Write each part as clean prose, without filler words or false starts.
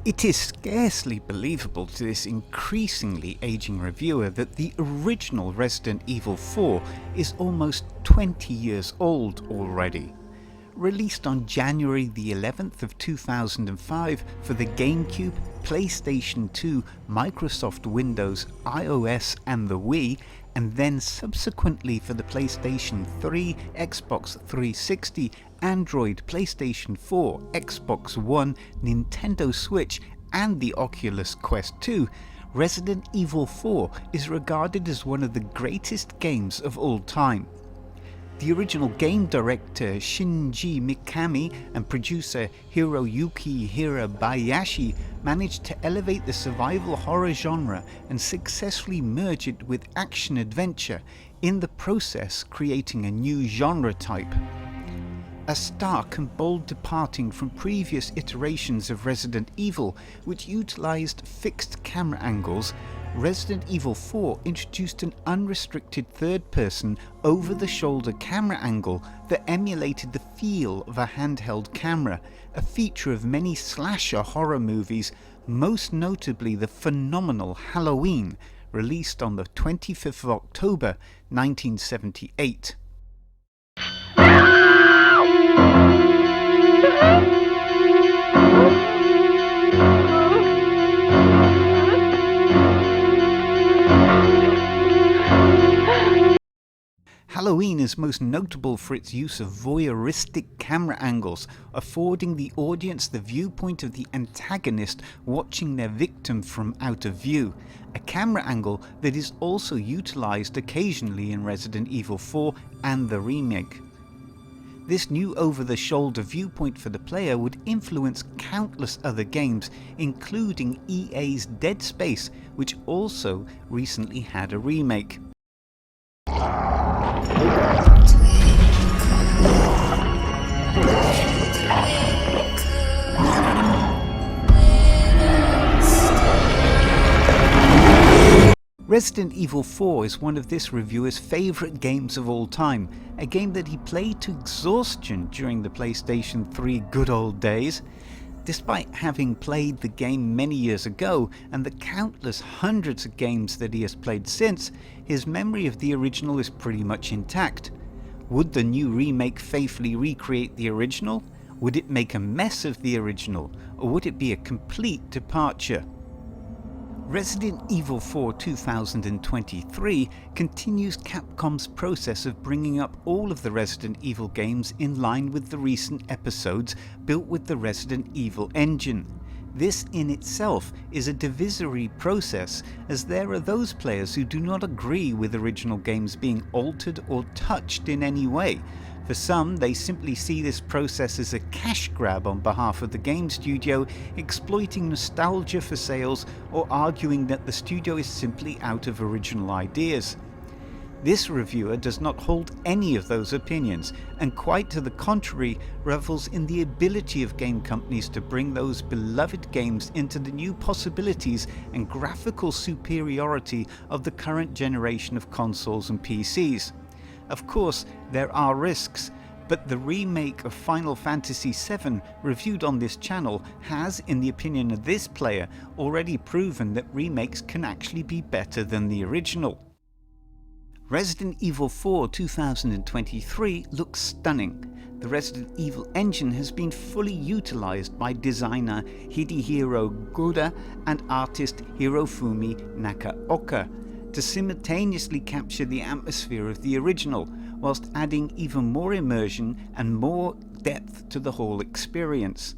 It is scarcely believable to this increasingly aging reviewer that the original Resident Evil 4 is almost 20 years old already. Released on January the 11th of 2005 for the GameCube, PlayStation 2, Microsoft Windows, iOS and the Wii, and then subsequently for the PlayStation 3, Xbox 360, Android, PlayStation 4, Xbox One, Nintendo Switch and the Oculus Quest 2, Resident Evil 4 is regarded as one of the greatest games of all time. The original game director Shinji Mikami and producer Hiroyuki Hirabayashi managed to elevate the survival horror genre and successfully merge it with action-adventure, in the process creating a new genre type. A stark and bold departing from previous iterations of Resident Evil, which utilised fixed camera angles, Resident Evil 4 introduced an unrestricted third-person, over-the-shoulder camera angle that emulated the feel of a handheld camera, a feature of many slasher horror movies, most notably the phenomenal Halloween, released on the 25th of October 1978. Halloween is most notable for its use of voyeuristic camera angles, affording the audience the viewpoint of the antagonist watching their victim from out of view, a camera angle that is also utilised occasionally in Resident Evil 4 and the remake. This new over-the-shoulder viewpoint for the player would influence countless other games, including EA's Dead Space, which also recently had a remake. Resident Evil 4 is one of this reviewer's favourite games of all time, a game that he played to exhaustion during the PlayStation 3 good old days. Despite having played the game many years ago and the countless hundreds of games that he has played since, his memory of the original is pretty much intact. Would the new remake faithfully recreate the original? Would it make a mess of the original? Or would it be a complete departure? Resident Evil 4 2023 continues Capcom's process of bringing up all of the Resident Evil games in line with the recent episodes built with the Resident Evil engine. This in itself is a divisory process, as there are those players who do not agree with original games being altered or touched in any way. For some, they simply see this process as a cash grab on behalf of the game studio, exploiting nostalgia for sales, or arguing that the studio is simply out of original ideas. This reviewer does not hold any of those opinions, and quite to the contrary, revels in the ability of game companies to bring those beloved games into the new possibilities and graphical superiority of the current generation of consoles and PCs. Of course, there are risks, but the remake of Final Fantasy VII reviewed on this channel has, in the opinion of this player, already proven that remakes can actually be better than the original. Resident Evil 4 2023 looks stunning. The Resident Evil engine has been fully utilised by designer Hidehiro Goda and artist Hirofumi Nakaoka to simultaneously capture the atmosphere of the original, whilst adding even more immersion and more depth to the whole experience.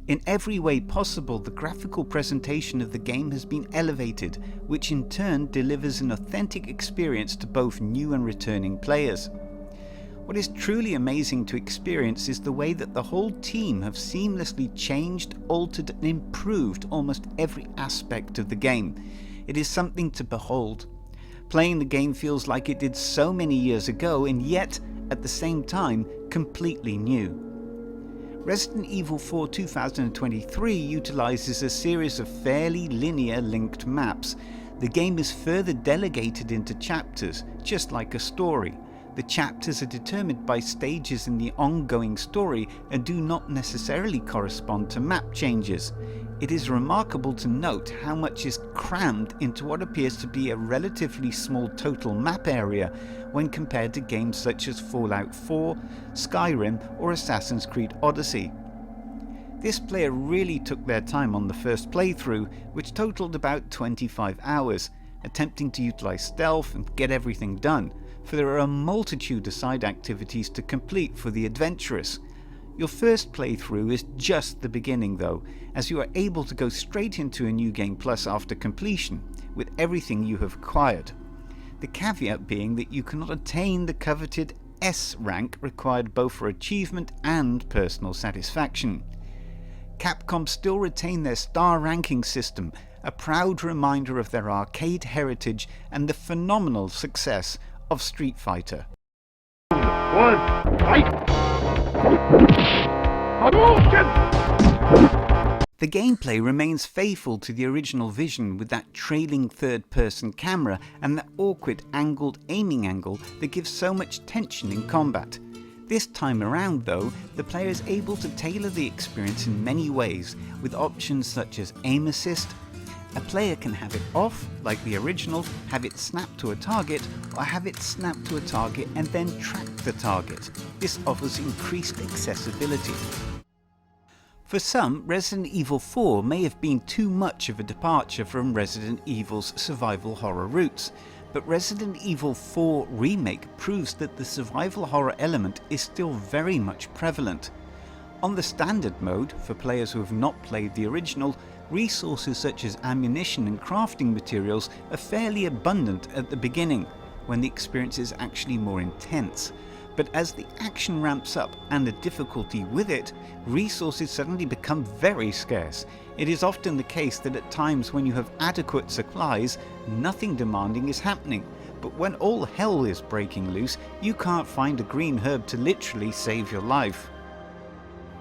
In every way possible, the graphical presentation of the game has been elevated, which in turn delivers an authentic experience to both new and returning players. What is truly amazing to experience is the way that the whole team have seamlessly changed, altered and improved almost every aspect of the game. It is something to behold. Playing the game feels like it did so many years ago, and yet, at the same time, completely new. Resident Evil 4 2023 utilizes a series of fairly linear linked maps. The game is further delegated into chapters, just like a story. The chapters are determined by stages in the ongoing story and do not necessarily correspond to map changes. It is remarkable to note how much is crammed into what appears to be a relatively small total map area when compared to games such as Fallout 4, Skyrim or Assassin's Creed Odyssey. This player really took their time on the first playthrough, which totaled about 25 hours, attempting to utilize stealth and get everything done, for there are a multitude of side activities to complete for the adventurous. Your first playthrough is just the beginning though, as you are able to go straight into a New Game Plus after completion, with everything you have acquired. The caveat being that you cannot attain the coveted S rank required both for achievement and personal satisfaction. Capcom still retain their star ranking system, a proud reminder of their arcade heritage and the phenomenal success of Street Fighter. One, fight! The gameplay remains faithful to the original vision, with that trailing third-person camera and that awkward angled aiming angle that gives so much tension in combat. This time around though, the player is able to tailor the experience in many ways, with options such as aim assist. A player can have it off, like the original, have it snap to a target, or have it snap to a target and then track the target. This offers increased accessibility. For some, Resident Evil 4 may have been too much of a departure from Resident Evil's survival horror roots, but Resident Evil 4 Remake proves that the survival horror element is still very much prevalent. On the standard mode, for players who have not played the original, resources such as ammunition and crafting materials are fairly abundant at the beginning, when the experience is actually more intense. But as the action ramps up and the difficulty with it, resources suddenly become very scarce. It is often the case that at times when you have adequate supplies, nothing demanding is happening. But when all hell is breaking loose, you can't find a green herb to literally save your life.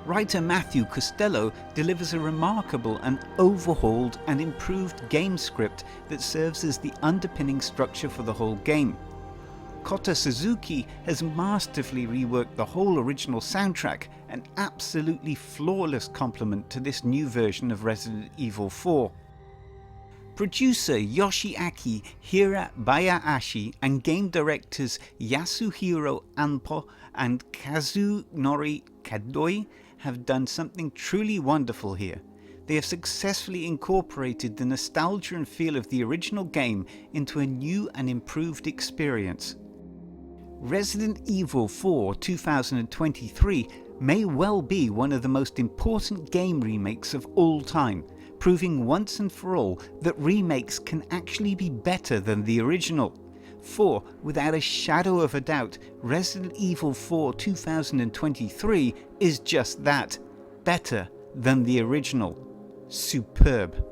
Writer Matthew Costello delivers a remarkable and overhauled and improved game script that serves as the underpinning structure for the whole game. Kota Suzuki has masterfully reworked the whole original soundtrack, an absolutely flawless complement to this new version of Resident Evil 4. Producer Yoshiaki Hirabayashi and game directors Yasuhiro Anpo and Kazunori Kadoi have done something truly wonderful here. They have successfully incorporated the nostalgia and feel of the original game into a new and improved experience. Resident Evil 4 2023 may well be one of the most important game remakes of all time, proving once and for all that remakes can actually be better than the original. For, without a shadow of a doubt, Resident Evil 4 2023 is just that, better than the original. Superb.